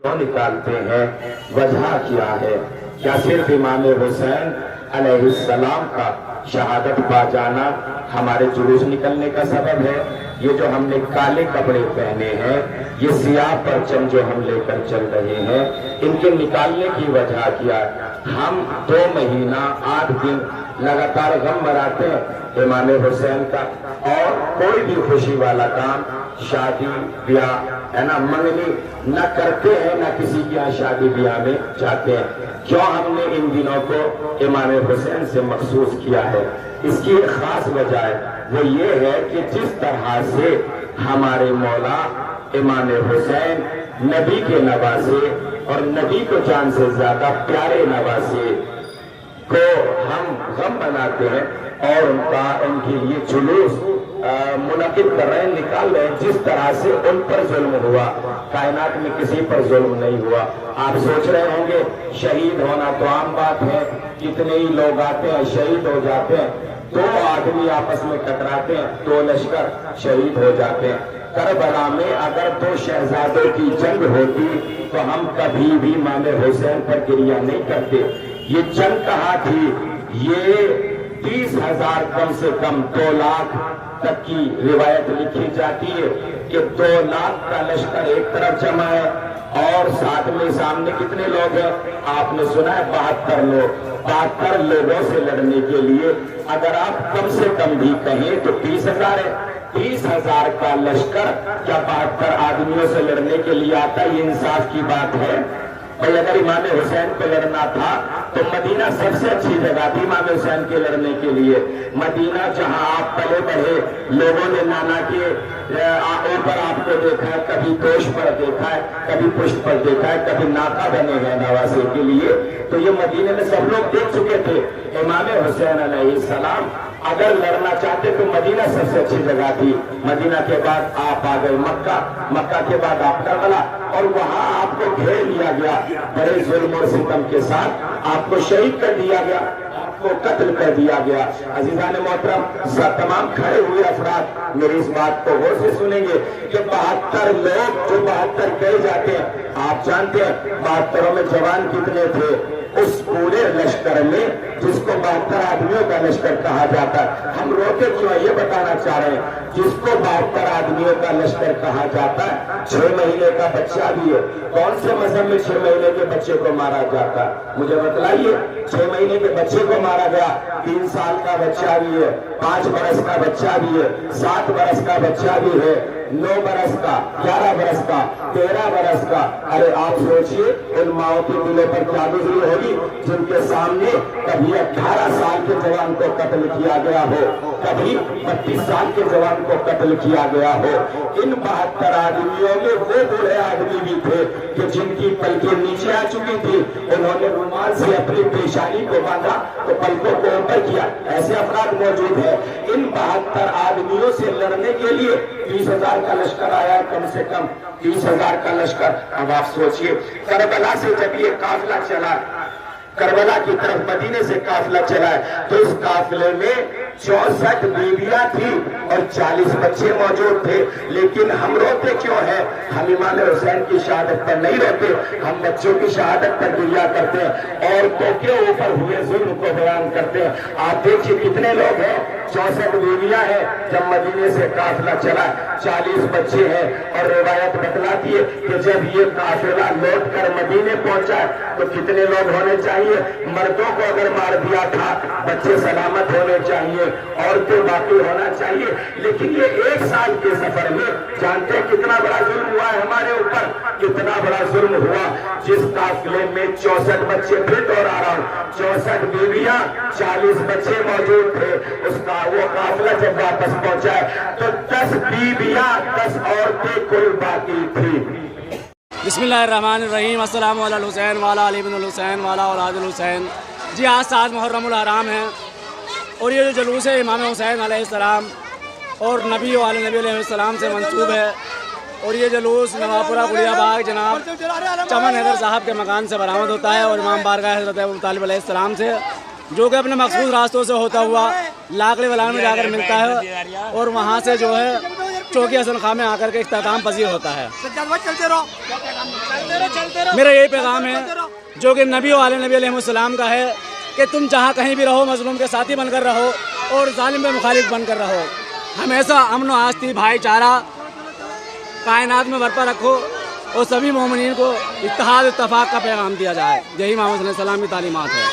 क्यों निकालते हैं, वजह क्या है? क्या सिर्फ इमाम हुसैन अलैहिस्सलाम का शहादत पा जाना हमारे जुलूस निकलने का सबब है? ये जो हमने काले कपड़े पहने हैं, ये सियाह परचम जो हम लेकर चल रहे हैं, इनके निकालने की वजह क्या? हम 2 महीना 8 दिन लगातार गम मनाते हैं इमाम हुसैन का, और कोई भी खुशी वाला काम, शादी ब्याह है ना, मंगनी न करते हैं, न किसी के यहाँ शादी ब्याह में जाते हैं। क्यों हमने इन दिनों को इमाम हुसैन से मखसूस किया है? इसकी एक खास वजह है, वो ये है कि जिस तरह से हमारे मौला इमाम हुसैन नबी के नवासे और नबी को जान से ज्यादा प्यारे नवासे को हम गम मनाते हैं और उनके लिए जुलूस मुनक़िद कर रहे हैं, निकाल रहे हैं। जिस तरह से उन पर जुल्म हुआ, कायनात में किसी पर जुल्म नहीं हुआ। आप सोच रहे होंगे शहीद होना तो आम बात है, कितने ही लोग आते हैं शहीद हो जाते हैं, 2 आदमी आपस में टकराते हैं, 2 लश्कर शहीद हो जाते हैं। करबला में अगर 2 शहजादों की जंग होती तो हम कभी भी इमाम हुसैन पर गिरिया नहीं करते। ये जंग कहाँ थी? ये 30,000 कम से कम 2 लाख तक की रिवायत लिखी जाती है कि 2 लाख का लश्कर एक तरफ जमा है और साथ में सामने कितने लोग हैं? आपने सुना है 72 लोग। 72 लोगों से लड़ने के लिए अगर आप कम से कम भी कहें तो 30,000 है। 30,000 का लश्कर क्या 72 आदमियों से लड़ने के लिए आता है? ये इंसाफ की बात है भाई। अगर इमाम हुसैन को लड़ना था तो मदीना सबसे अच्छी जगह थी इमाम हुसैन के लड़ने के लिए। मदीना जहां आप पले बढ़े, लोगों ने नाना के ऊपर आपको देखा है, कभी दोष पर देखा है, कभी पुष्ट पर देखा है, कभी नाका बने हैं नवासे के लिए। तो ये मदीने में सब लोग देख चुके थे। इमाम हुसैन अलैहिस्सलाम अगर लड़ना चाहते तो मदीना सबसे अच्छी जगह थी। मदीना के बाद आप आ गए मक्का, मक्का के बाद आप करबला, और वहां आपको घेर लिया गया बड़े जुल्म और सितम के साथ, आपको शहीद कर दिया गया, आपको कत्ल कर दिया गया। अजीजान मोहतरम, तमाम खड़े हुए अफराद मेरी इस बात को गौर से सुनेंगे कि 72 लोग जो 72 कहे जाते हैं, आप जानते हैं 72 में जवान कितने थे? उस पूरे लश्कर में जिसको 72 आदमियों का लश्कर कहा जाता है, हम रोते क्यों ये बताना चाह रहे हैं। जिसको 72 आदमियों का लश्कर कहा जाता है, 6 महीने का बच्चा भी है। कौन से मजहब में 6 महीने के बच्चे को मारा जाता है? मुझे बतलाइए। 6 महीने के बच्चे को मारा गया, 3 साल का बच्चा भी है, 5 बरस का बच्चा भी है, 7 बरस का बच्चा भी है, 9 बरस का, 11 बरस का, 13 बरस का। अरे आप सोचिए उन माओ के दिलों पर क्या गुजरी होगी जिनके सामने कभी 18 साल के जवान को कत्ल किया गया हो, कभी 32 साल के जवान को कत्ल किया गया हो। इन 72 आदमियों में वो बूढ़े आदमी भी थे कि जिनकी पलकें नीचे आ चुकी थी, उन्होंने रुमाल से अपनी पेशानी को बांधा तो पलकों को ऊपर किया। ऐसे अफराद मौजूद है। इन 72 आदमियों से लड़ने के लिए 30,000 का लश्कर आया, कम से कम 30,000 का लश्कर। अब आप सोचिए करबला से जब ये काफिला चला, करबला की तरफ मदीने से काफिला चला है, तो इस काफिले में 64 बीवियां थी और 40 बच्चे मौजूद थे। लेकिन हम रोते क्यों हैं? हम इमाम हुसैन की शहादत पर नहीं रोते, हम बच्चों की शहादत पर गिरिया करते हैं, औरतों के ऊपर हुए जुल्म को बयान करते हैं। आप देखिए कितने लोग हैं, 64 बीवियां हैं। जब मदीने से काफिला चला, 40 बच्चे हैं, और रिवायत बतलाती है कि जब ये काफिला लौट कर मदीने पहुंचा तो कितने लोग होने चाहिए? मर्दों को अगर मार दिया था, बच्चे सलामत होने चाहिए, औरतें बाकी होना चाहिए। लेकिन ये 1 साल के सफर में जानते हैं कितना बड़ा जुल्म हुआ है हमारे ऊपर? कितना बड़ा जुल्म हुआ? जिस काफिले में 64 बच्चे, फिर दोहरा रहा हूं, 64 बीवियां, 40 बच्चे मौजूद थे, उसका वो काफिला जब वापस पहुंचा है तो 10 बीवियां, 10 औरतें कुल बाकी थी। बिस्मिल्लाहिर्रहमानिर्रहीम। अस्सलामु अला हुसैन वाला अली इब्न हुसैन वाला औलादुल हुसैन। जी आज 7 मुहर्रमुल हराम है और ये जो जुलूस है इमाम हुसैन अलैहिस्सलाम और नबी वाले नबी अलैहिस्सलाम से मंसूब है। और ये जुलूस नवापुरा गुड़िया बाग जनाब चमन हैदर साहब के मकान से बरामद होता है और इमाम बारगाह हज़रत अबू तालिब अलैहिस्सलाम से, जो कि अपने मखसूस रास्तों से होता हुआ लाकड़े वलान में जाकर मिलता है और वहाँ से जो है चौकी हसन खां में आकर के इख्तिताम पजीर होता है। मेरा यही पैगाम है जो कि नबी वाले नबी अलैहिस्सलाम का है कि तुम जहाँ कहीं भी रहो मजलूम के साथी बनकर रहो और जालिम के मुखालिफ बनकर रहो। हमेशा अमन व आस्ती भाईचारा कायनात में बरपा रखो और सभी मोमिनीन को इत्तेहाद इत्तफाक का पैगाम दिया जाए। यही मोहम्मद सल्लल्लाहु अलैहि वसल्लम की तालीमात है।